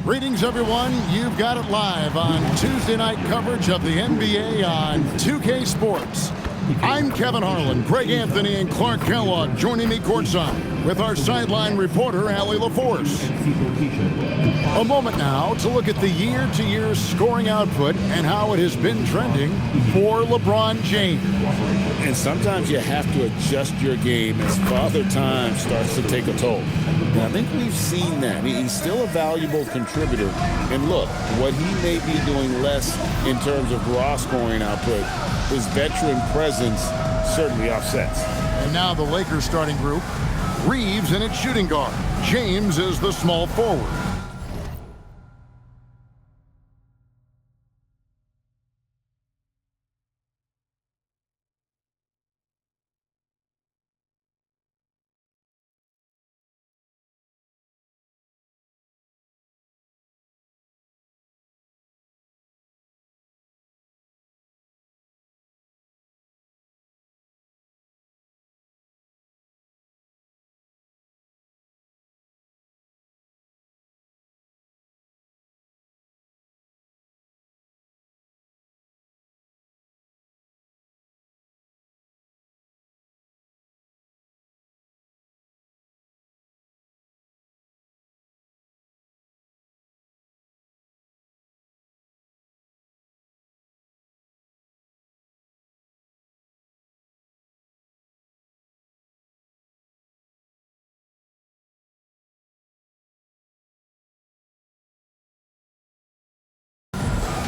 Greetings, everyone. You've got it live on Tuesday night coverage of the NBA on 2K Sports. I'm Kevin Harlan, Greg Anthony, and Clark Kellogg joining me courtside with our sideline reporter, Allie LaForce. A moment now to look at the year-to-year scoring output and how it has been trending for LeBron James. And sometimes you have to adjust your game as Father Time starts to take a toll. And I think we've seen that. He's still a valuable contributor. And look, what he may be doing less in terms of raw scoring output, his veteran presence certainly offsets. And now the Lakers starting group. Reeves in its shooting guard. James is the small forward.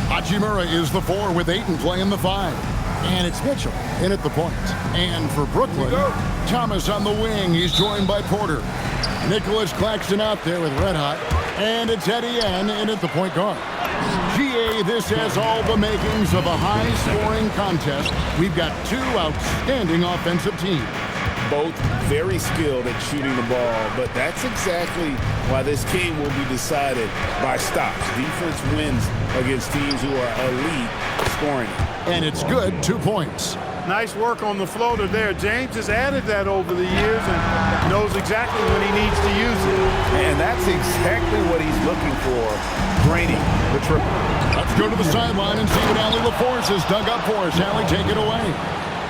Hachimura is the 4 with Ayton playing the 5. And it's Mitchell in at the point. And for Brooklyn, Thomas on the wing. He's joined by Porter. Nicholas Claxton out there with Red Hot. And it's Etienne in at the point guard. GA, this has all the makings of a high-scoring contest. We've got two outstanding offensive teams. Both very skilled at shooting the ball, but that's exactly why this game will be decided by stops. Defense wins against teams who are elite scoring. And it's good, 2 points. Nice work on the floater there. James has added that over the years and knows exactly when he needs to use it. And that's exactly what he's looking for, draining the triple. Let's go to the sideline and see what Allie LaForce has dug up for us. Allie, take it away.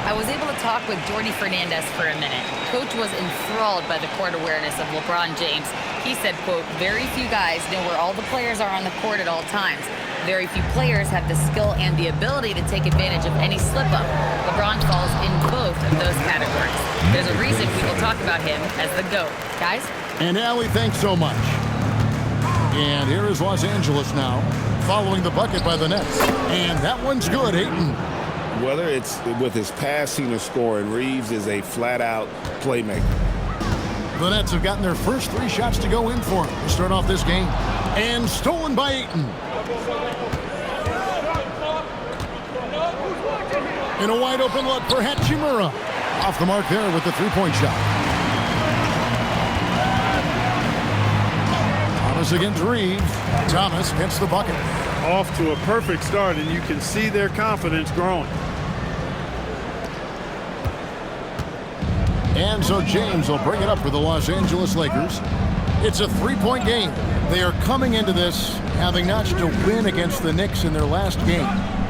I was able to talk with Jordy Fernandez for a minute. Coach was enthralled by the court awareness of LeBron James. He said, quote, very few guys know where all the players are on the court at all times. Very few players have the skill and the ability to take advantage of any slip-up. LeBron falls in both of those categories. There's a reason people talk about him as the GOAT. Guys? And Allie, thanks so much. And here is Los Angeles now, following the bucket by the Nets. And that one's good, Ayton. Whether it's with his passing or scoring, Reeves is a flat-out playmaker. The Nets have gotten their first 3 shots to go in for him to start off this game. And stolen by Ayton. In a wide-open look for Hachimura. Off the mark there with the 3-point shot. Thomas against Reeves. Thomas gets the bucket. Off to a perfect start, and you can see their confidence growing. And so James will bring it up for the Los Angeles Lakers. It's a 3-point game. They are coming into this having notched a win against the Knicks in their last game.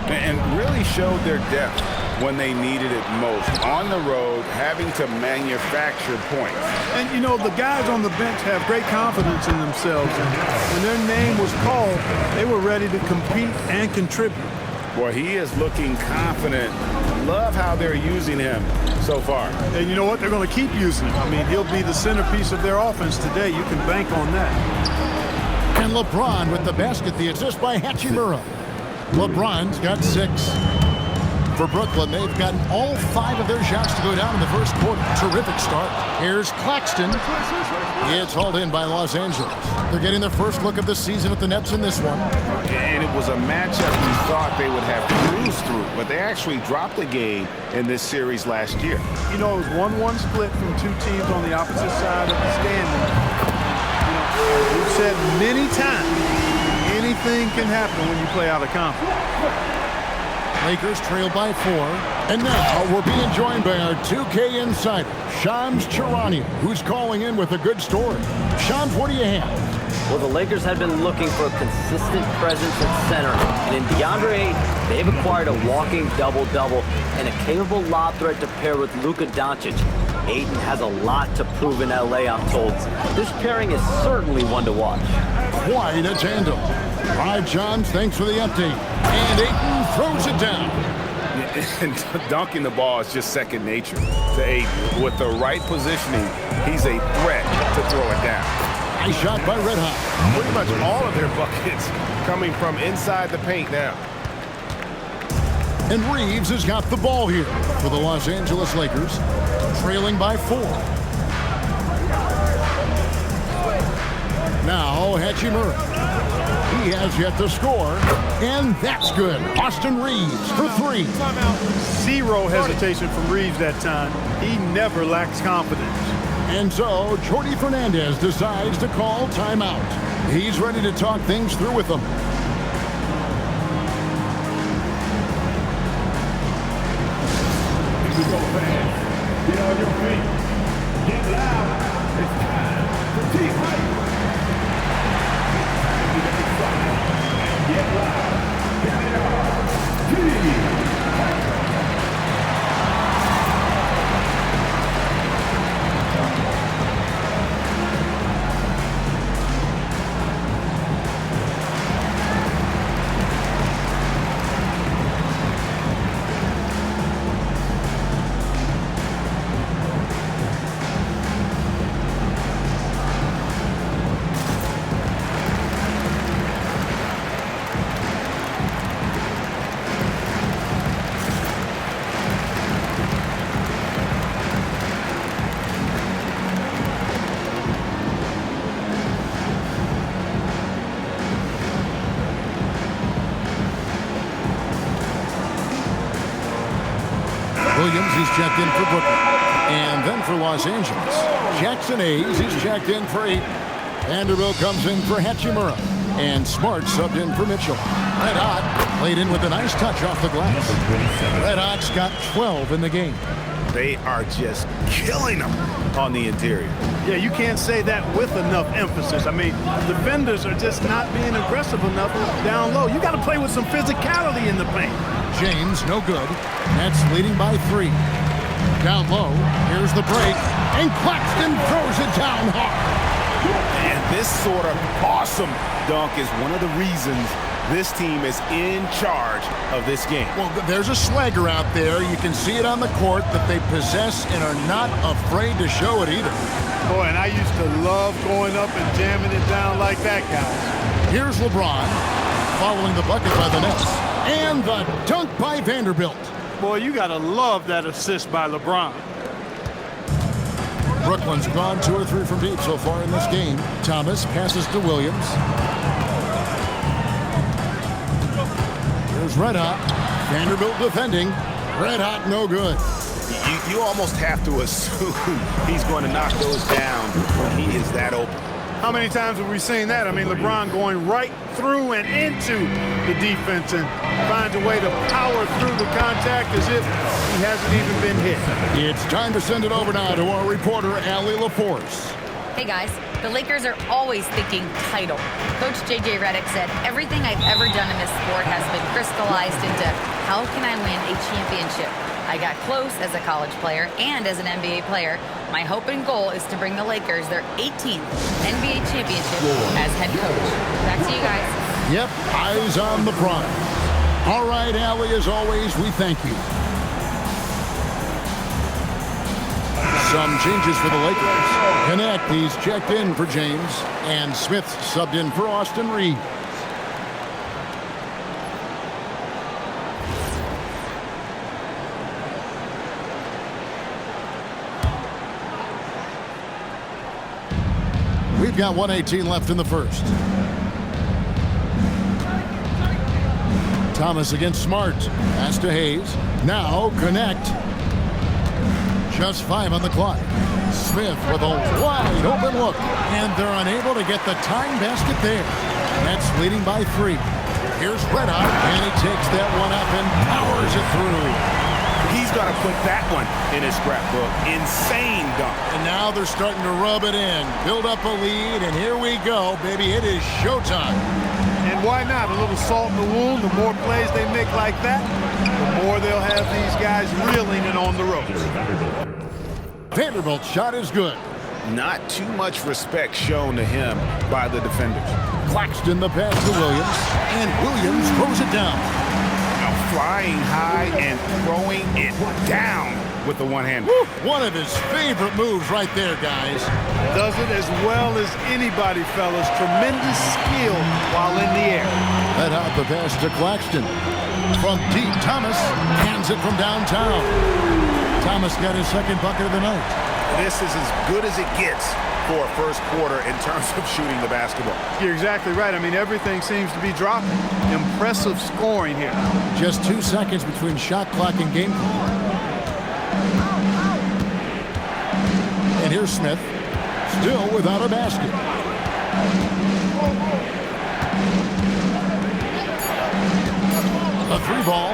And really showed their depth when they needed it most. On the road, having to manufacture points. And, you know, the guys on the bench have great confidence in themselves. And when their name was called, they were ready to compete and contribute. Boy, he is looking confident. Love how they're using him so far. And you know what? They're going to keep using him. I mean, he'll be the centerpiece of their offense today. You can bank on that. And LeBron with the basket, the assist by Hachimura. LeBron's got 6. For Brooklyn, they've gotten all 5 of their shots to go down in the first quarter. Terrific start. Here's Claxton. It's hauled in by Los Angeles. They're getting their first look of the season at the Nets in this one. And it was a matchup we thought they would have cruised through, but they actually dropped the game in this series last year. You know, it was 1-1 split from 2 teams on the opposite side of the standing. You know, we've said many times, anything can happen when you play out of conference. Lakers trail by 4. And now we're being joined by our 2K insider, Shams Charania, who's calling in with a good story. Shams, what do you have? Well, the Lakers had been looking for a consistent presence at center, and in DeAndre Ayton, they've acquired a walking double-double and a capable lob threat to pair with Luka Doncic. Ayton has a lot to prove in LA, I'm told. This pairing is certainly one to watch. Quite a tandem. All right, John, thanks for the update. And Ayton throws it down. And dunking the ball is just second nature to Ayton. With the right positioning, he's a threat to throw it down. Nice shot by Red Hot. Pretty much all of their buckets coming from inside the paint now. And Reeves has got the ball here for the Los Angeles Lakers, trailing by 4. Now Hachimura. He has yet to score, and that's good. Austin Reeves for 3. Zero hesitation from Reeves that time. He never lacks confidence. And so Jordi Fernandez decides to call timeout. He's ready to talk things through with them. Here we go, fans. Get on your feet. Get loud. It's time for Team Hype. Get loud. Here they are. Team Hype. Williams, he's checked in for Brooklyn. And then for Los Angeles, Jackson Hayes, he's checked in for 8. Vanderbilt comes in for Hachimura. And Smart subbed in for Mitchell. Red Hot played in with a nice touch off the glass. Red Hot's got 12 in the game. They are just killing them on the interior. Yeah, you can't say that with enough emphasis. I mean, defenders are just not being aggressive enough down low. You got to play with some physicality in the paint. James, no good. Nets leading by 3. Down low, here's the break, and Claxton throws it down hard. And this sort of awesome dunk is one of the reasons this team is in charge of this game. Well, there's a swagger out there. You can see it on the court that they possess and are not afraid to show it either. Boy, and I used to love going up and jamming it down like that, guys. Here's LeBron following the bucket by the Nets. And the dunk by Vanderbilt. Boy, you got to love that assist by LeBron. Brooklyn's gone 2 or 3 from deep so far in this game. Thomas passes to Williams. Here's Red Hot. Vanderbilt defending. Red Hot, no good. You almost have to assume he's going to knock those down when he is that open. How many times have we seen that? I mean, LeBron going right through and into the defense and finds a way to power through the contact as if he hasn't even been hit. It's time to send it over now to our reporter, Allie LaForce. Hey guys, the Lakers are always thinking title. Coach JJ Redick said, everything I've ever done in this sport has been crystallized into how can I win a championship? I got close as a college player and as an NBA player. My hope and goal is to bring the Lakers their 18th NBA championship as head coach. Back to you guys. Yep, eyes on the prize. All right, Allie, as always, we thank you. Some changes for the Lakers. Connect, he's checked in for James. And Smith subbed in for Austin Reeves. We've got 1:18 left in the first. Thomas against Smart. Pass to Hayes. Now Connect. Just 5 on the clock. Smith with a wide open look. And they're unable to get the tying basket there. Nets leading by 3. Here's Red Hot. And he takes that one up and powers it through. He's going to put that one in his scrapbook. Insane dunk. And now they're starting to rub it in, build up a lead, and here we go, baby. It is showtime. And why not? A little salt in the wound. The more plays they make like that, the more they'll have these guys reeling and on the ropes. Vanderbilt's shot is good. Not too much respect shown to him by the defenders. Claxton the pass to Williams, and Williams throws it down. Now flying high and throwing it down with the one-hander. One of his favorite moves right there, guys. Does it as well as anybody, fellas. Tremendous skill while in the air. Let out the pass to Claxton. From deep, Thomas hands it from downtown. Thomas got his second bucket of the night. This is as good as it gets for a first quarter in terms of shooting the basketball. You're exactly right. I mean, everything seems to be dropping. Impressive scoring here. Just 2 seconds between shot clock and game clock. And here's Smith, still without a basket. A 3-ball.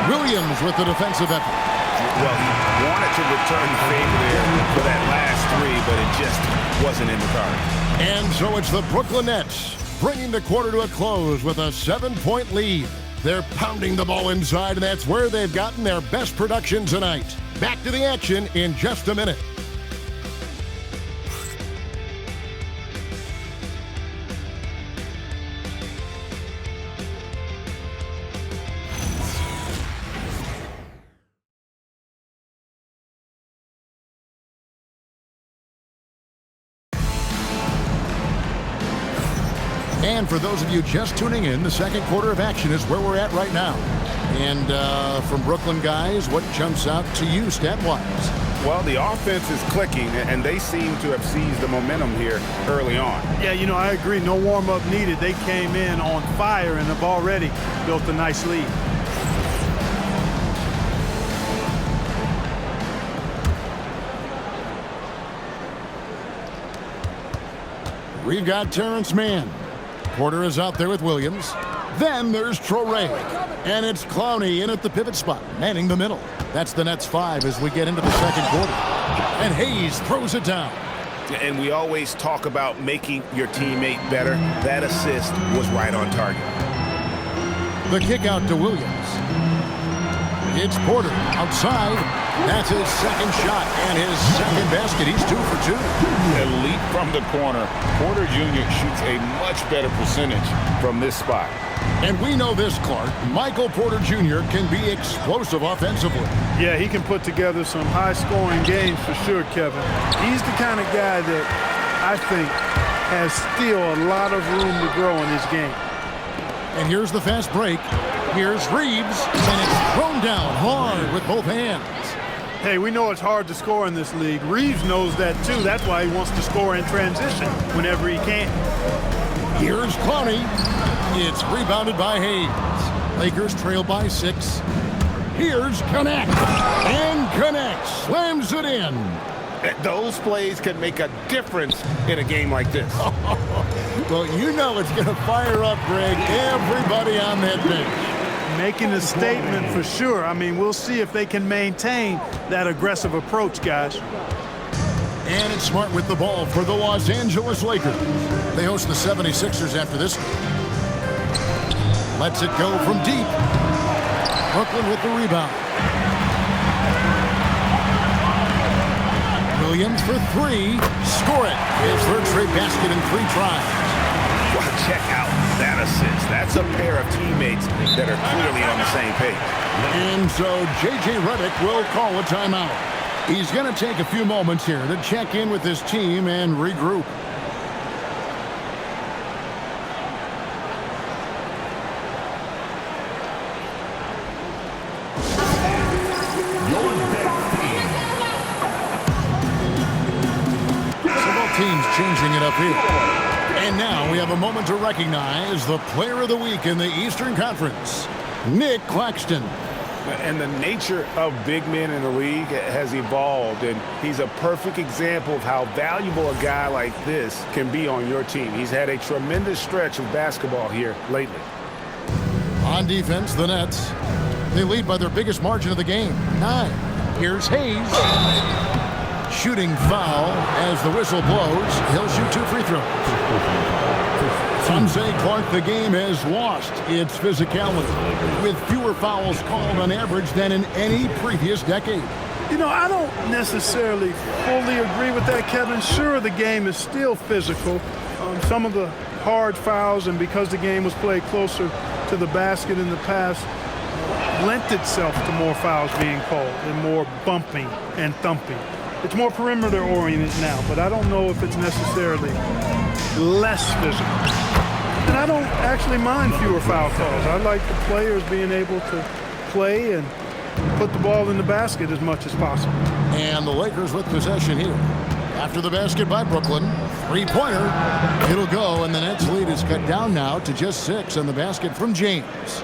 Williams with the defensive effort. Well, he wanted to return the favor there for that last three, but it just wasn't in the cards. And so it's the Brooklyn Nets bringing the quarter to a close with a 7-point lead. They're pounding the ball inside, and that's where they've gotten their best production tonight. Back to the action in just a minute. And for those of you just tuning in, the second quarter of action is where we're at right now. And from Brooklyn, guys, what jumps out to you stat-wise? Well, the offense is clicking, and they seem to have seized the momentum here early on. Yeah, you know, I agree. No warm-up needed. They came in on fire and have already built a nice lead. We've got Terrence Mann. Porter is out there with Williams. Then there's Traore. And it's Clowney in at the pivot spot, manning the middle. That's the Nets 5 as we get into the second quarter. And Hayes throws it down. And we always talk about making your teammate better. That assist was right on target. The kick out to Williams. It's Porter outside. That's his second shot and his second basket. He's 2 for 2. Elite from the corner. Porter Jr. shoots a much better percentage from this spot. And we know this, Clark. Michael Porter Jr. can be explosive offensively. Yeah, he can put together some high-scoring games for sure, Kevin. He's the kind of guy that I think has still a lot of room to grow in his game. And here's the fast break. Here's Reeves, and it's thrown down hard with both hands. Hey, we know it's hard to score in this league. Reeves knows that, too. That's why he wants to score in transition whenever he can. Here's Clowney. It's rebounded by Hayes. Lakers trail by 6. Here's Connect. And Connect slams it in. Those plays can make a difference in a game like this. Well, you know it's going to fire up, Greg, everybody on that bench. Making a statement for sure. I mean, we'll see if they can maintain that aggressive approach, guys. And it's Smart with the ball for the Los Angeles Lakers. They host the 76ers after this. Lets it go from deep. Brooklyn with the rebound. Williams for 3. Score it. His third straight basket in 3 tries. Well, check out that assist. That's a pair of teammates that are clearly on the same page. And so J.J. Redick will call a timeout. He's going to take a few moments here to check in with his team and regroup. Several teams changing it up here. And now we have a moment to recognize the Player of the Week in the Eastern Conference, Nick Claxton. And the nature of big men in the league has evolved, and he's a perfect example of how valuable a guy like this can be on your team. He's had a tremendous stretch of basketball here lately. On defense, the Nets. They lead by their biggest margin of the game, 9. Here's Hayes. Shooting foul as the whistle blows. He'll shoot 2 free throws. Some say, Clark, the game has lost its physicality with fewer fouls called on average than in any previous decade. You know, I don't necessarily fully agree with that, Kevin. Sure, the game is still physical. Some of the hard fouls, and because the game was played closer to the basket in the past, lent itself to more fouls being called and more bumping and thumping. It's more perimeter oriented now, but I don't know if it's necessarily less physical. And I don't actually mind fewer foul calls. I like the players being able to play and put the ball in the basket as much as possible. And the Lakers with possession here. After the basket by Brooklyn, 3-pointer. It'll go, and the Nets lead is cut down now to just 6 on the basket from James.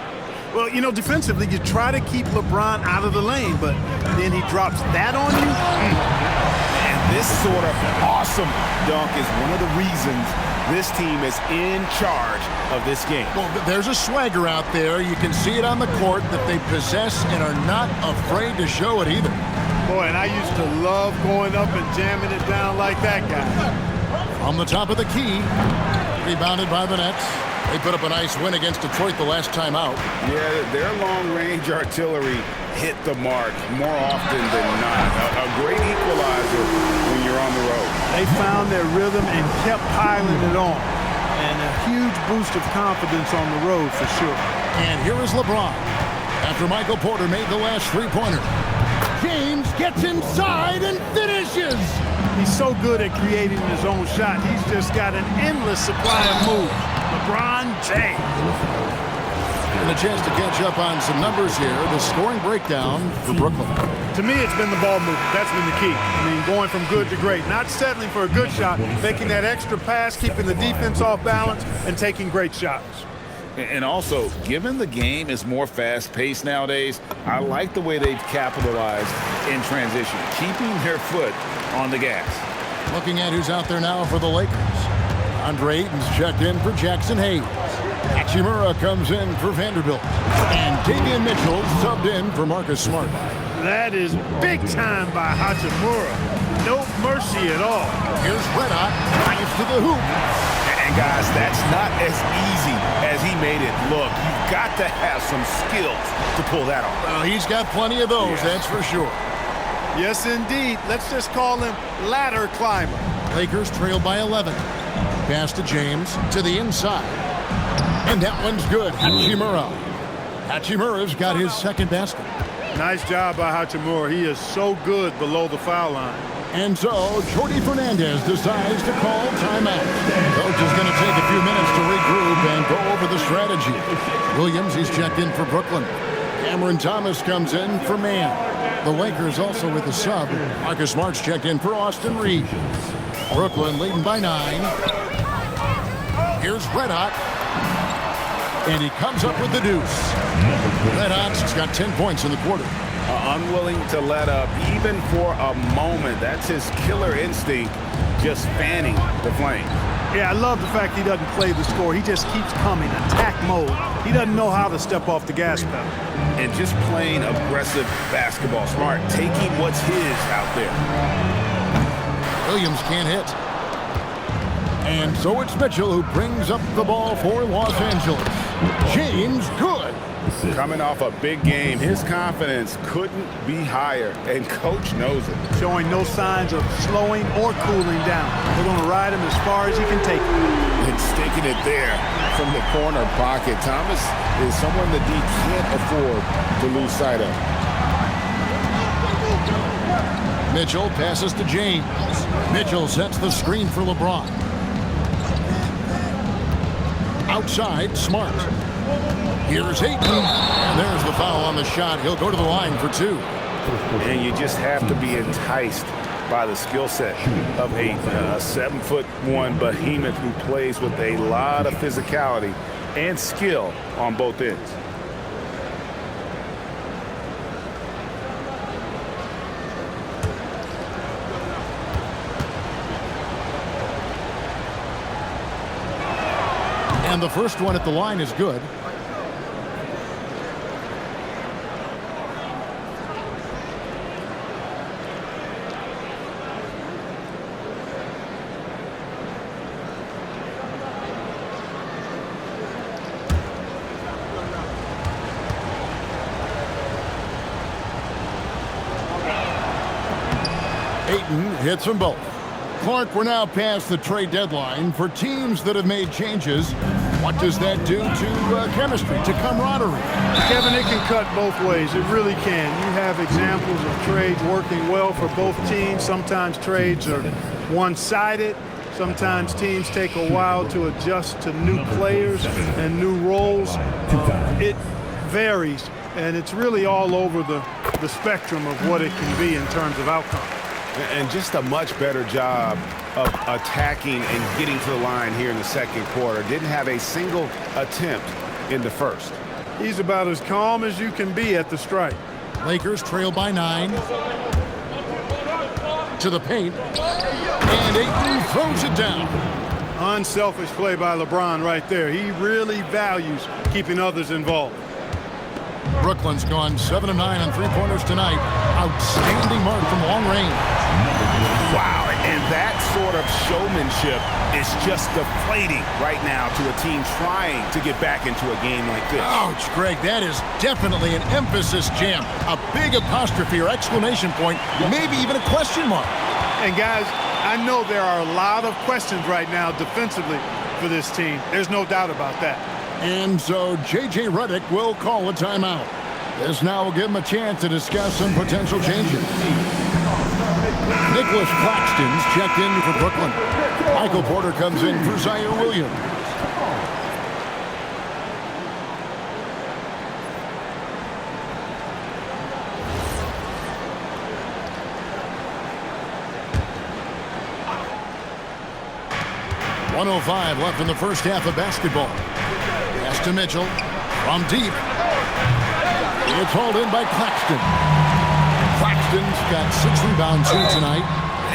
Well, you know, defensively, you try to keep LeBron out of the lane, but then he drops that on you. And this sort of awesome dunk is one of the reasons this team is in charge of this game. Well, there's a swagger out there. You can see it on the court that they possess and are not afraid to show it either. Boy, and I used to love going up and jamming it down like that guy. On the top of the key, rebounded by the Nets. They put up a nice win against Detroit the last time out. Yeah, their long-range artillery hit the mark more often than not. A great equalizer when you're on the road. They found their rhythm and kept piling it on. And a huge boost of confidence on the road for sure. And here is LeBron. After Michael Porter made the last 3-pointer. James gets inside and finishes. He's so good at creating his own shot. He's just got an endless supply of moves. LeBron James. And a chance to catch up on some numbers here. The scoring breakdown for Brooklyn. To me, it's been the ball movement. That's been the key. I mean, going from good to great. Not settling for a good shot, making that extra pass, keeping the defense off balance, and taking great shots. And also, given the game is more fast-paced nowadays, I like the way they've capitalized in transition, keeping their foot on the gas. Looking at who's out there now for the Lakers. Andre Ayton's checked in for Jackson Hayes. Hachimura comes in for Vanderbilt. And Damian Mitchell subbed in for Marcus Smart. That is big time by Hachimura. No mercy at all. Here's Red Hot, drives to the hoop. And guys, that's not as easy as he made it look. You've got to have some skills to pull that off. Well, he's got plenty of those, that's for sure. Yes, indeed. Let's just call him ladder climber. Lakers trail by 11. Pass to James to the inside. And that one's good. Hachimura. Hachimura's got his second basket. Nice job by Hachimura. He is so good below the foul line. And so, Jordy Fernandez decides to call timeout. Coach is going to take a few minutes to regroup and go over the strategy. Williams, he's checked in for Brooklyn. Cameron Thomas comes in for Man. The Lakers also with a sub. Marcus Smart's checked in for Austin Reeves. Brooklyn leading by 9. Here's Red Hot. And he comes up with the deuce. Red Hot's got 10 points in the quarter. Unwilling to let up even for a moment. That's his killer instinct, just fanning the flame. Yeah, I love the fact he doesn't play the score. He just keeps coming, attack mode. He doesn't know how to step off the gas pedal. And just playing aggressive basketball. Smart, taking what's his out there. Williams can't hit. And so it's Mitchell who brings up the ball for Los Angeles. James, good. Coming off a big game, his confidence couldn't be higher, and coach knows it. Showing no signs of slowing or cooling down. They're going to ride him as far as he can take him. And sticking it there from the corner pocket. Thomas is someone the D can't afford to lose sight of. Mitchell passes to James. Mitchell sets the screen for LeBron. Outside, Smart. Here's Ayton, and there's the foul on the shot. He'll go to the line for 2. And you just have to be enticed by the skill set of Ayton, a 7'1" behemoth who plays with a lot of physicality and skill on both ends. And the first one at the line is good. Ayton hits them both. Clark, we're now past the trade deadline. For teams that have made changes, what does that do to chemistry, to camaraderie? Kevin, it can cut both ways. It really can. You have examples of trades working well for both teams. Sometimes trades are one-sided. Sometimes teams take a while to adjust to new players and new roles. It varies, and it's really all over the spectrum of what it can be in terms of outcome. And just a much better job of attacking and getting to the line here in the second quarter. Didn't have a single attempt in the first. He's about as calm as you can be at the strike. Lakers trail by 9. To the paint. And Ayton throws it down. Unselfish play by LeBron right there. He really values keeping others involved. Brooklyn's gone 7 of 9 on three-pointers tonight. Outstanding mark from long range. Wow, and that sort of showmanship is just deflating right now to a team trying to get back into a game like this. Ouch, Greg, that is definitely an emphasis jam. A big apostrophe or exclamation point, maybe even a question mark. And guys, I know there are a lot of questions right now defensively for this team. There's no doubt about that. And so J.J. Redick will call a timeout. This now will give him a chance to discuss some potential changes. Nicholas Claxton's checked in for Brooklyn. Michael Porter comes in for Zaire Williams. .105 left in the first half of basketball. Pass to Mitchell from deep. It's hauled in by Claxton. Claxton's got 6 rebounds here tonight.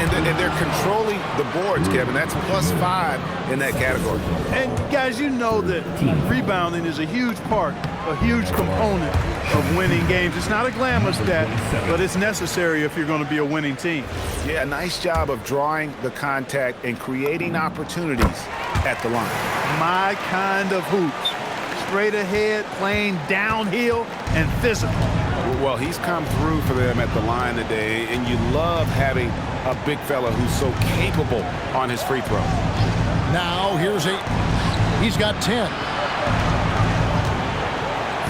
And they're controlling the boards, Kevin. That's +5 in that category. And guys, you know that rebounding is a huge part, a huge component of winning games. It's not a glamour stat, but it's necessary if you're going to be a winning team. Yeah, nice job of drawing the contact and creating opportunities at the line. My kind of hoops. Straight ahead, playing downhill, and physical. Well, he's come through for them at the line today, and you love having a big fella who's so capable on his free throw. Now here's he's got 10.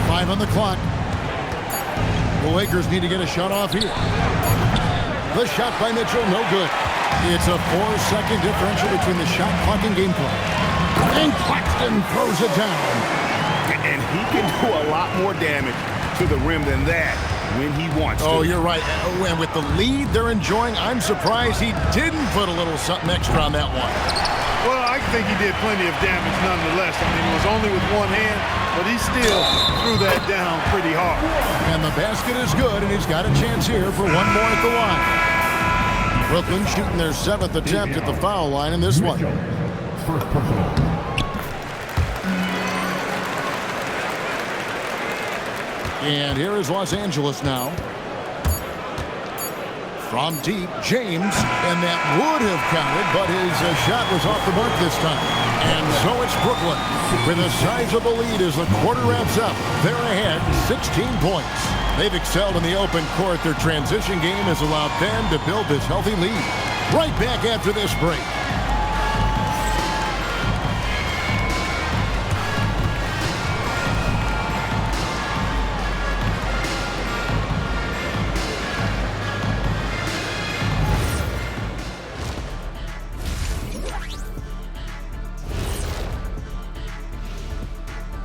5 on the clock. The Lakers need to get a shot off here. The shot by Mitchell, no good. It's a 4-second differential between the shot clock and game clock. And Claxton throws it down. And he can do a lot more damage to the rim than that when he wants to. Oh, you're right. And with the lead they're enjoying, I'm surprised he didn't put a little something extra on that one. Well, I think he did plenty of damage nonetheless. I mean, it was only with one hand, but he still threw that down pretty hard. And the basket is good, and he's got a chance here for one more at the line. Brooklyn shooting their 7th attempt at the foul line in this one. First personal. And here is Los Angeles now. From deep, James, and that would have counted, but his shot was off the mark this time. And so it's Brooklyn with a sizable lead as the quarter wraps up. They're ahead, 16 points. They've excelled in the open court. Their transition game has allowed them to build this healthy lead. Right back after this break.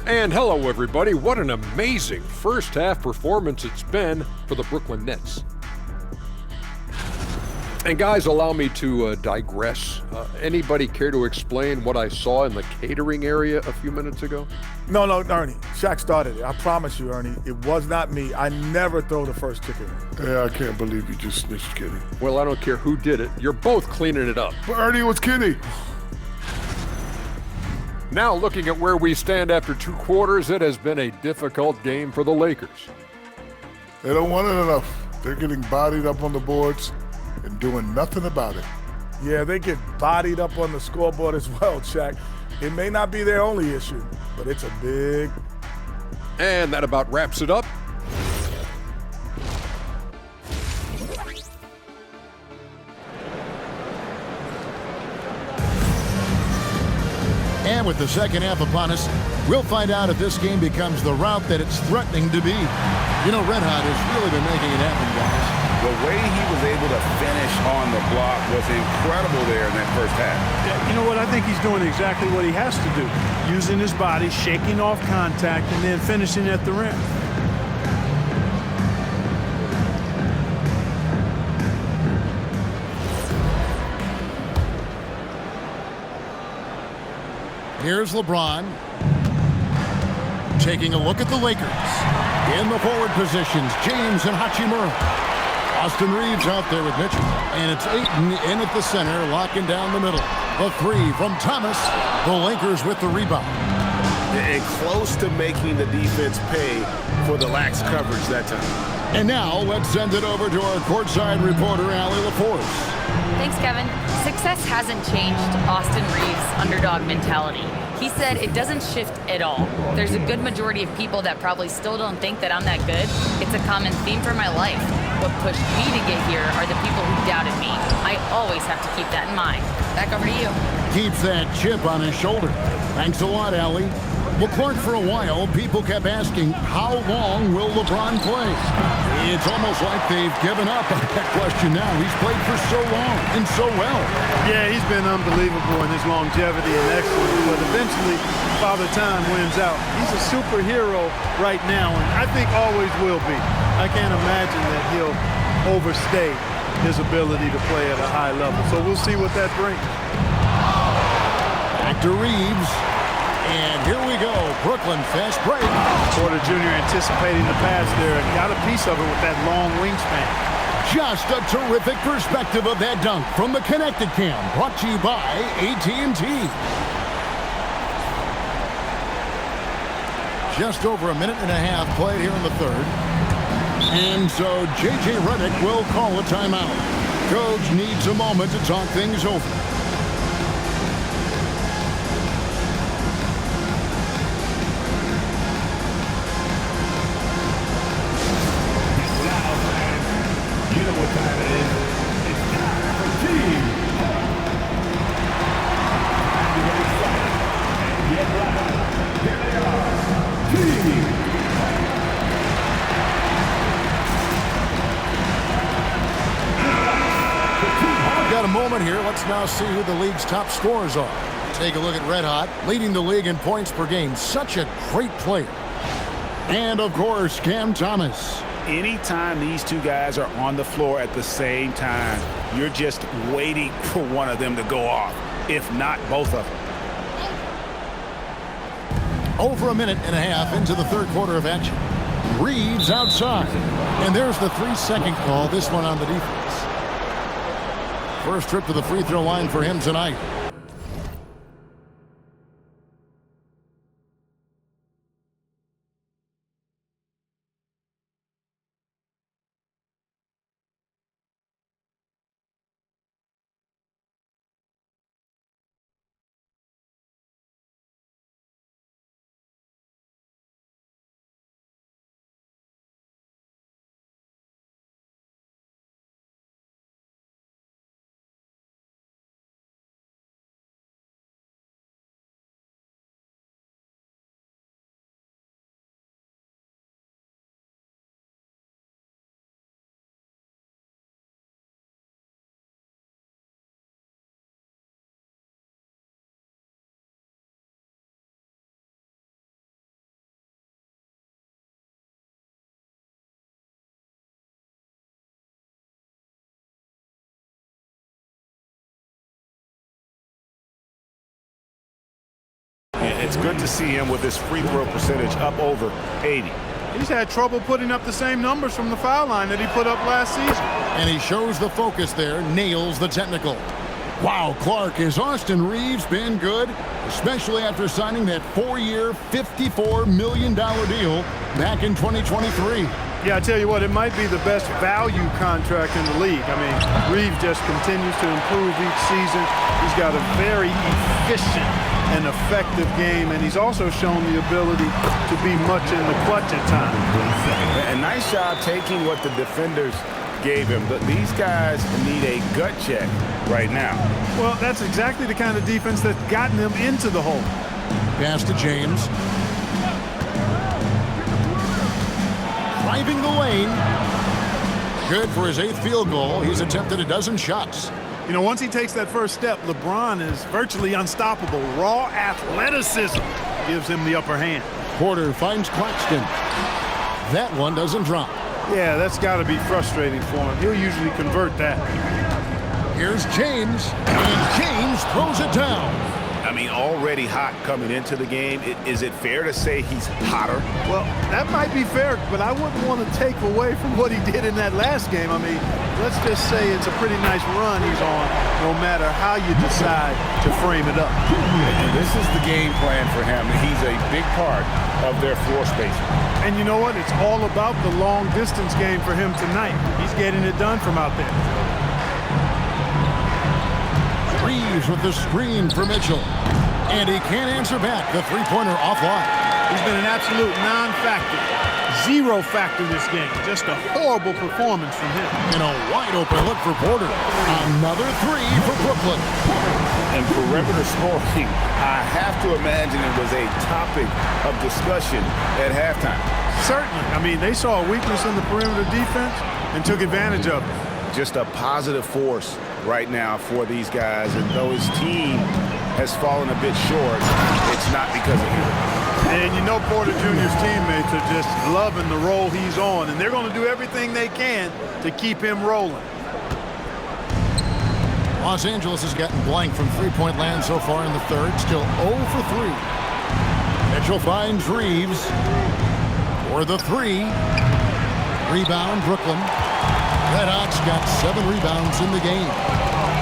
And hello, everybody. What an amazing first half performance it's been for the Brooklyn Nets. And guys, allow me to digress. Anybody care to explain what I saw in the catering area a few minutes ago? No, Ernie. Shaq started it. I promise you, Ernie. It was not me. I never throw the first chicken. Yeah, I can't believe you just snitched Kenny. Well, I don't care who did it. You're both cleaning it up. But Ernie, it was Kenny. Now, looking at where we stand after 2 quarters, it has been a difficult game for the Lakers. They don't want it enough. They're getting bodied up on the boards and doing nothing about it. Yeah, they get bodied up on the scoreboard as well, Shaq. It may not be their only issue, but it's a big... And that about wraps it up. And with the second half upon us, we'll find out if this game becomes the route that it's threatening to be. You know, Red Hot has really been making it happen, guys. The way he was able to finish on the block was incredible there in that first half. You know what? I think he's doing exactly what he has to do. Using his body, shaking off contact, and then finishing at the rim. Here's LeBron taking a look at the Lakers. In the forward positions, James and Hachimura. Austin Reeves out there with Mitchell. And it's Ayton in at the center, locking down the middle. The three from Thomas. The Lakers with the rebound. And close to making the defense pay for the lax coverage that time. And now let's send it over to our courtside reporter, Allie LaForce. Thanks, Kevin. Success hasn't changed Austin Reeves' underdog mentality. He said it doesn't shift at all. There's a good majority of people that probably still don't think that I'm that good. It's a common theme for my life. What pushed me to get here are the people who doubted me. I always have to keep that in mind. Back over to you. Keeps that chip on his shoulder. Thanks a lot, Allie. Well, Clark, for a while, people kept asking, how long will LeBron play? It's almost like they've given up on that question now. He's played for so long and so well. Yeah, he's been unbelievable in his longevity and excellence, but eventually Father Time wins out. He's a superhero right now, and I think always will be. I can't imagine that he'll overstay his ability to play at a high level. So we'll see what that brings. Back to Reeves. And here we go. Brooklyn fast break. Porter Jr. anticipating the pass there and got a piece of it with that long wingspan. Just a terrific perspective of that dunk from the Connected Cam, brought to you by AT&T. Just over a minute and a half played here in the third. And so J.J. Redick will call a timeout. Coach needs a moment to talk things over. Here, let's now see who the league's top scorers are. Take a look at Red Hot, leading the league in points per game. Such a great player. And, of course, Cam Thomas. Anytime these two guys are on the floor at the same time, you're just waiting for one of them to go off, if not both of them. Over a minute and a half into the third quarter of action. Reeves outside. And there's the 3-second call, this one on the defense. First trip to the free throw line for him tonight. It's good to see him with his free throw percentage up over 80. He's had trouble putting up the same numbers from the foul line that he put up last season. And he shows the focus there, nails the technical. Wow, Clark, has Austin Reeves been good? Especially after signing that 4-year, $54 million deal back in 2023. Yeah, I tell you what, it might be the best value contract in the league. I mean, Reeves just continues to improve each season. He's got a very efficient and effective game, and he's also shown the ability to be much in the clutch at times. A nice job taking what the defenders gave him, but these guys need a gut check right now. Well, that's exactly the kind of defense that's gotten them into the hole. Pass to James. Driving the lane. Good for his 8th field goal. He's attempted a dozen shots. You know, once he takes that first step, LeBron is virtually unstoppable. Raw athleticism gives him the upper hand. Porter finds Claxton. That one doesn't drop. Yeah, that's got to be frustrating for him. He'll usually convert that. Here's James, and James throws it down. I mean, already hot coming into the game. Is it fair to say he's hotter? Well, that might be fair, but I wouldn't want to take away from what he did in that last game. I mean, let's just say it's a pretty nice run he's on, no matter how you decide to frame it up. And this is the game plan for him. He's a big part of their floor spacing. And you know what? It's all about the long distance game for him tonight. He's getting it done from out there. Reeves with the screen for Mitchell. And he can't answer back. The three-pointer offline. He's been an absolute non-factor. Zero factor this game. Just a horrible performance from him. And a wide-open look for Porter. Another three for Brooklyn. And perimeter scoring, I have to imagine it was a topic of discussion at halftime. Certainly. I mean, they saw a weakness in the perimeter defense and took advantage of it. Just a positive force right now for these guys. And though his team has fallen a bit short, it's not because of him. And you know Porter Jr.'s teammates are just loving the role he's on, and they're going to do everything they can to keep him rolling. Los Angeles has gotten blank from three-point land so far in the third. Still 0 for 3. Mitchell finds Reeves for the 3. Rebound, Brooklyn. Red Hawks got 7 rebounds in the game.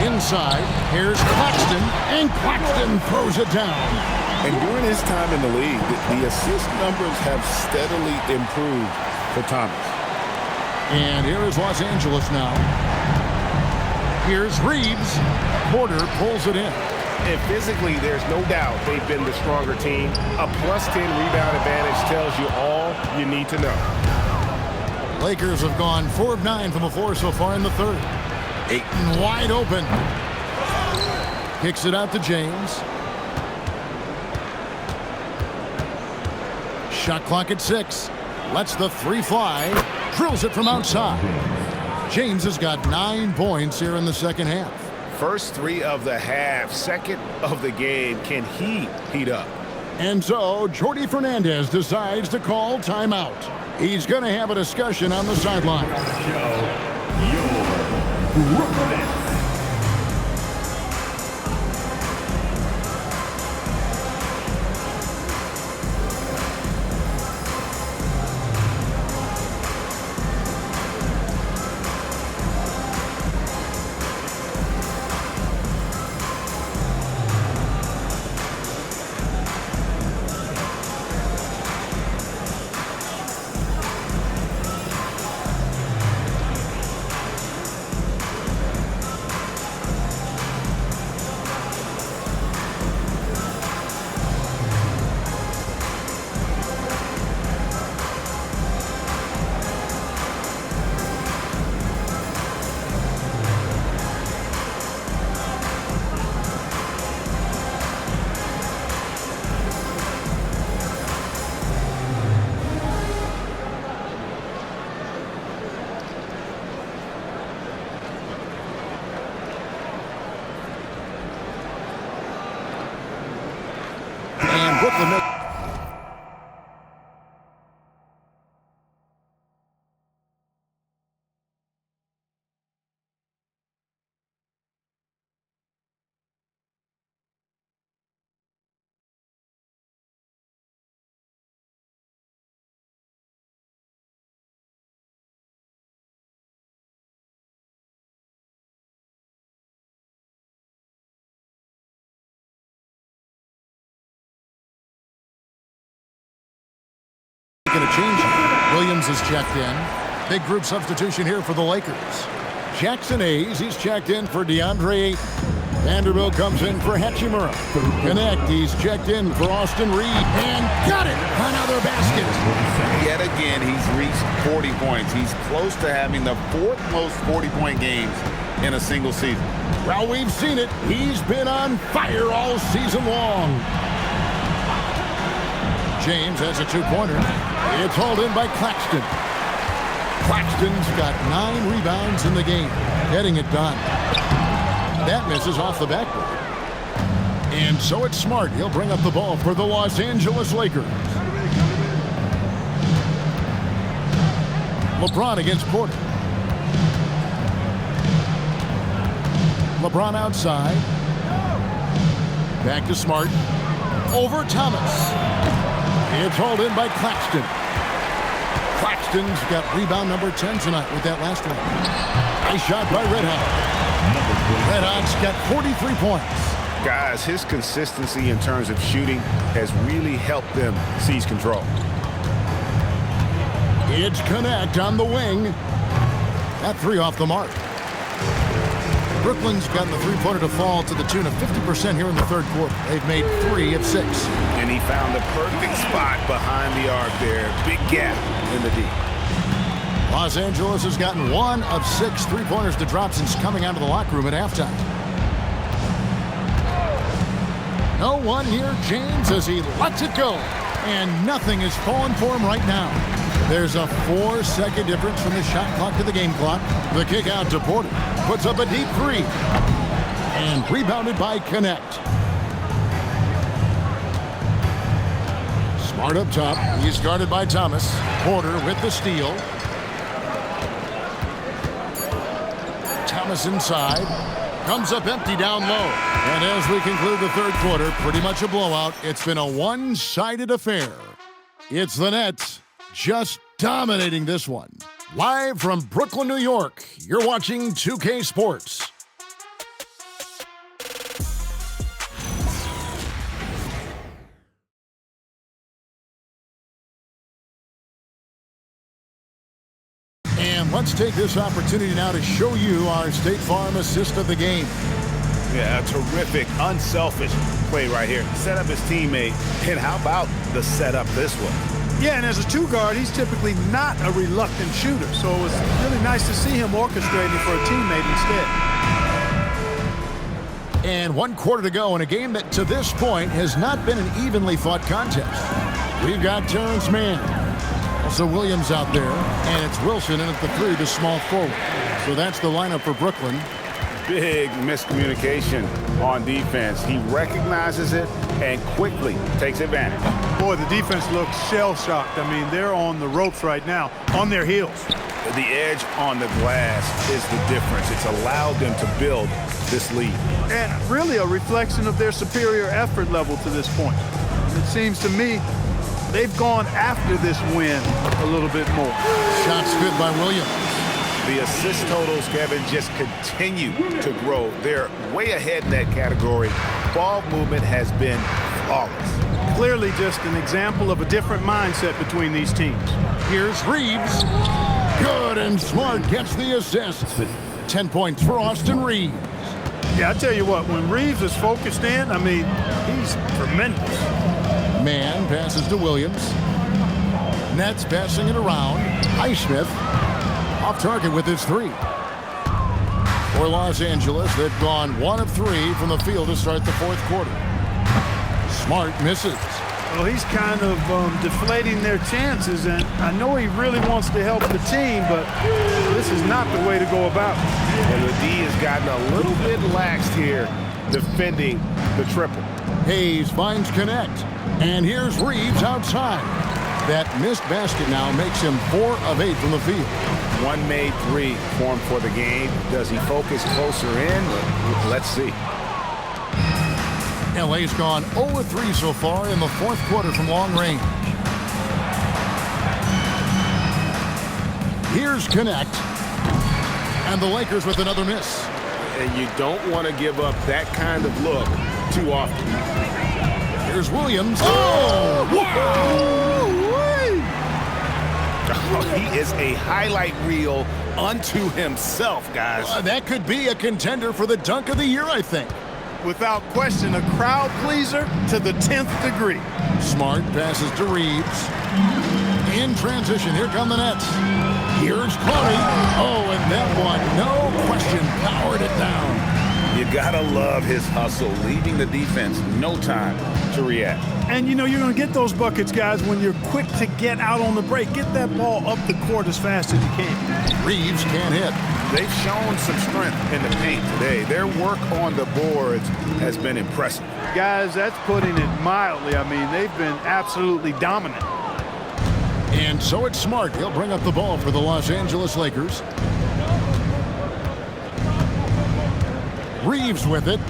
Inside, here's Claxton, and Claxton throws it down. And during his time in the league, the assist numbers have steadily improved for Thomas. And here is Los Angeles now. Here's Reeves. Porter pulls it in. And physically, there's no doubt they've been the stronger team. A +10 rebound advantage tells you all you need to know. Lakers have gone 4 of 9 from the floor so far in the third. Ayton wide open. Kicks it out to James. Shot clock at 6. Lets the 3 fly. Drills it from outside. James has got 9 points here in the second half. First 3 of the half, second of the game. Can he heat up? And so Jordi Fernandez decides to call timeout. He's going to have a discussion on the sideline. And Brooklyn. Going to change it. Williams is checked in. Big group substitution here for the Lakers. Jackson Hayes, he's checked in for DeAndre Ayton. Vanderbilt comes in for Hachimura. Connect, he's checked in for Austin Reed. And got it! Another basket. Yet again, he's reached 40 points. He's close to having the 4th most 40-point games in a single season. Well, we've seen it. He's been on fire all season long. James has a two-pointer. It's hauled in by Claxton. Claxton's got 9 rebounds in the game, getting it done. That misses off the backboard. And so it's Smart. He'll bring up the ball for the Los Angeles Lakers. LeBron against Porter. LeBron outside. Back to Smart. Over Thomas. It's hauled in by Claxton. Claxton's got rebound number 10 tonight with that last one. Nice shot by Red Hot. Red Hot's got 43 points. Guys, his consistency in terms of shooting has really helped them seize control. It's Connect on the wing. That 3 off the mark. Brooklyn's gotten the three-pointer to fall to the tune of 50% here in the third quarter. They've made 3 of 6. And he found the perfect spot behind the arc there. Big gap in the D. Los Angeles has gotten 1 of 6 three-pointers to drop since coming out of the locker room at halftime. No one near James as he lets it go. And nothing is falling for him right now. There's a 4-second difference from the shot clock to the game clock. The kick out to Porter. Puts up a deep 3. And rebounded by Connect. Smart up top. He's guarded by Thomas. Porter with the steal. Thomas inside. Comes up empty down low. And as we conclude the third quarter, pretty much a blowout. It's been a one-sided affair. It's the Nets just dominating this one. Live from Brooklyn, New York, you're watching 2K Sports. And let's take this opportunity now to show you our State Farm assist of the game. Yeah, a terrific, unselfish play right here. Set up his teammate, and how about the setup this one? Yeah, and as a 2 guard, he's typically not a reluctant shooter, so it was really nice to see him orchestrating for a teammate instead. And 1 quarter to go in a game that to this point has not been an evenly fought contest. We've got Terrence Mann. Also Williams out there, and it's Wilson in at the 3, the small forward. So that's the lineup for Brooklyn. Big miscommunication on defense. He recognizes it and quickly takes advantage. Boy, the defense looks shell-shocked. I mean, they're on the ropes right now, on their heels. The edge on the glass is the difference. It's allowed them to build this lead. And really a reflection of their superior effort level to this point. It seems to me they've gone after this win a little bit more. Shots good by Williams. The assist totals, Kevin, just continue to grow. They're way ahead in that category. Ball movement has been flawless. Clearly just an example of a different mindset between these teams. Here's Reeves. Good, and Smart gets the assist. 10 points for Austin Reeves. Yeah, I tell you what, when Reeves is focused in, I mean, he's tremendous. Mann passes to Williams. Nets passing it around. Highsmith off target with his 3. For Los Angeles, they've gone 1 of 3 from the field to start the fourth quarter. Smart misses. Well, he's kind of deflating their chances, and I know he really wants to help the team, but this is not the way to go about it. And the D has gotten a little bit laxed here defending the triple. Hayes finds Connect, and here's Reeves outside. That missed basket now makes him 4 of 8 from the field. 1 made 3 for him for the game. Does he focus closer in? Let's see. LA's gone 0 of 3 so far in the fourth quarter from long range. Here's Connect, and the Lakers with another miss. And you don't want to give up that kind of look too often. Here's Williams. Oh, wow! He is a highlight reel unto himself, guys. That could be a contender for the dunk of the year, I think. Without question, a crowd pleaser to the 10th degree. Smart passes to Reeves. In transition, here come the Nets. Here's Clay. Oh, and that one, no question, powered it down. You gotta love his hustle, leaving the defense no time to react. And, you know, you're going to get those buckets, guys, when you're quick to get out on the break. Get that ball up the court as fast as you can. Reeves can't hit. They've shown some strength in the paint today. Their work on the boards has been impressive. Guys, that's putting it mildly. I mean, they've been absolutely dominant. And so it's Smart. He'll bring up the ball for the Los Angeles Lakers. Reeves with it.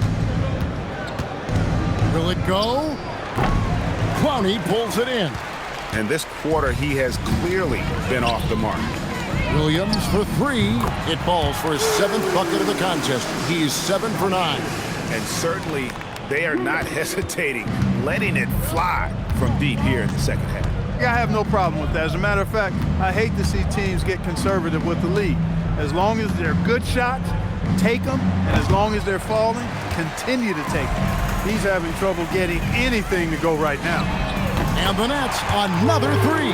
Will it go? Clowney pulls it in. And this quarter, he has clearly been off the mark. Williams for three. It falls for his 7th bucket of the contest. He's 7 for 9. And certainly, they are not hesitating, letting it fly from deep here in the second half. I have no problem with that. As a matter of fact, I hate to see teams get conservative with the lead. As long as they're good shots, take them. And as long as they're falling, continue to take them. He's having trouble getting anything to go right now. And the Nets, another 3.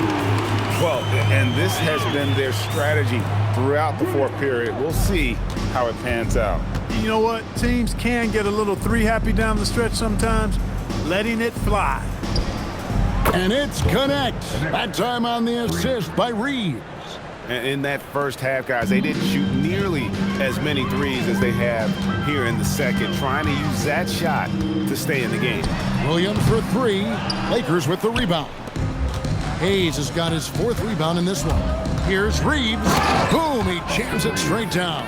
Well, and this has been their strategy throughout the fourth period. We'll see how it pans out. You know what? Teams can get a little 3 happy down the stretch sometimes, letting it fly. And it's connect. That time on the assist by Reeves. In that first half, guys, they didn't shoot nearly as many threes as they have here in the second, trying to use that shot to stay in the game. Williams for 3. Lakers with the rebound. Hayes has got his 4th rebound in this one. Here's Reeves. Boom, he jams it straight down.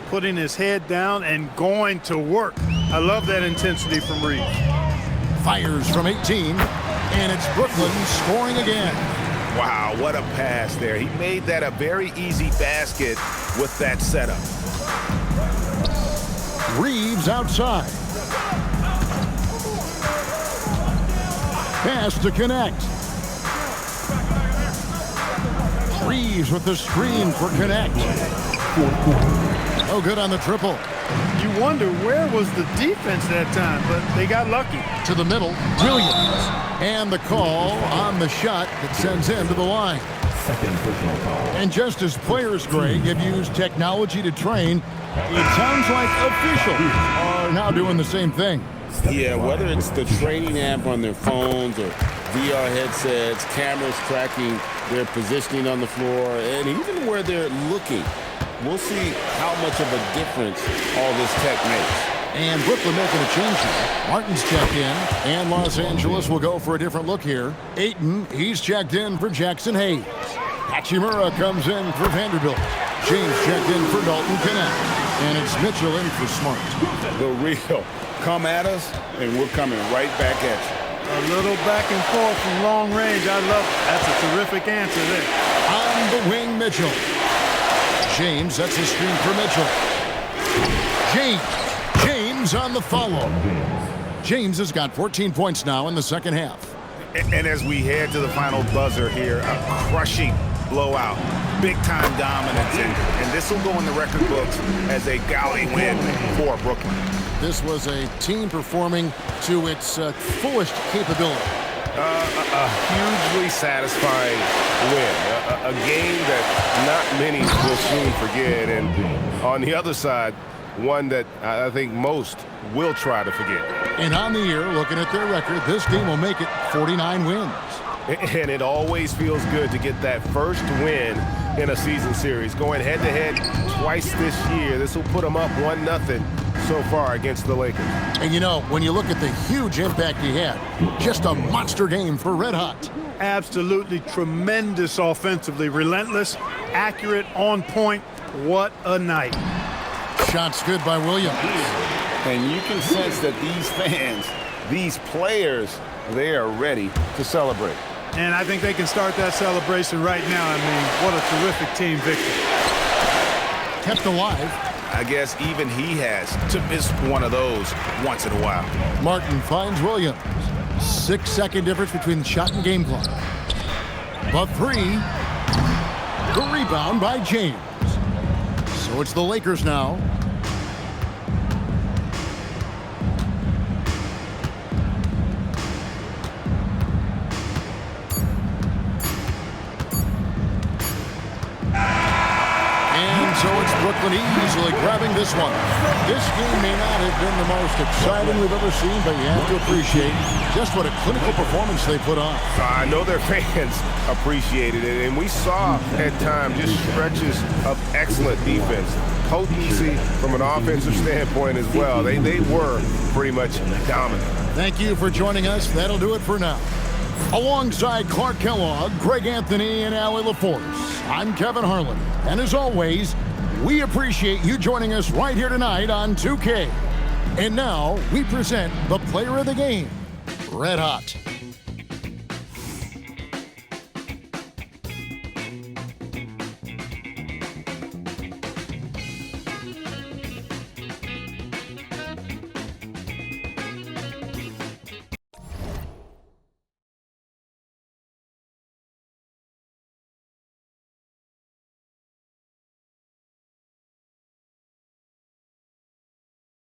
Putting his head down and going to work. I love that intensity from Reeves. Fires from 18. And it's Brooklyn scoring again. Wow, what a pass there. He made that a very easy basket with that setup. Reeves outside. Pass to connect. Reeves with the screen for connect. Oh, good on the triple. You wonder where was the defense that time, but they got lucky. To the middle, Williams. And the call on the shot that sends him to the line. Second personal foul. And just as players, Greg, have used technology to train, it sounds like officials are now doing the same thing. Yeah, whether it's the training app on their phones or VR headsets, cameras tracking their positioning on the floor, and even where they're looking, we'll see how much of a difference all this tech makes. And Brooklyn making a change here. Martin's checked in, and Los Angeles will go for a different look here. Ayton, he's checked in for Jackson Hayes. Hachimura comes in for Vanderbilt. James checked in for Dalton Connect. And it's Mitchell in for Smart. The real come at us, and we're coming right back at you. A little back and forth from long range. I love it. That's a terrific answer there. On the wing, Mitchell. James, that's a screen for Mitchell. James on the follow. James has got 14 points now in the second half. And as we head to the final buzzer here, a crushing blowout, big-time dominance, and this will go in the record books as a gaudy win for Brooklyn. This was a team performing to its fullest capability. A hugely satisfying win, a game that not many will soon forget, and on the other side, one that I think most will try to forget. And on the year, looking at their record, this team will make it 49 wins. And it always feels good to get that first win in a season series. Going head-to-head twice this year, this will put them up 1-0 so far against the Lakers. And you know, when you look at the huge impact he had, just a monster game for Red Hot. Absolutely tremendous offensively. Relentless, accurate, on point. What a night. Shots good by Williams. And you can sense that these fans, these players, they are ready to celebrate. And I think they can start that celebration right now. I mean, what a terrific team victory. Kept alive. I guess even he has to miss one of those once in a while. Martin finds Williams. 6-second difference between the shot and game clock. But 3. The rebound by James. So it's the Lakers now. And so it's Brooklyn easily grabbing this one. This game may not have been the most exciting we've ever seen, but you have to appreciate just what a clinical performance they put on. I know their fans appreciated it, and we saw at times just stretches of excellent defense. Potency from an offensive standpoint as well. They were pretty much dominant. Thank you for joining us. That'll do it for now. Alongside Clark Kellogg, Greg Anthony, and Allie LaForce, I'm Kevin Harlan. And as always, we appreciate you joining us right here tonight on 2K. And now we present the player of the game, Red Hot.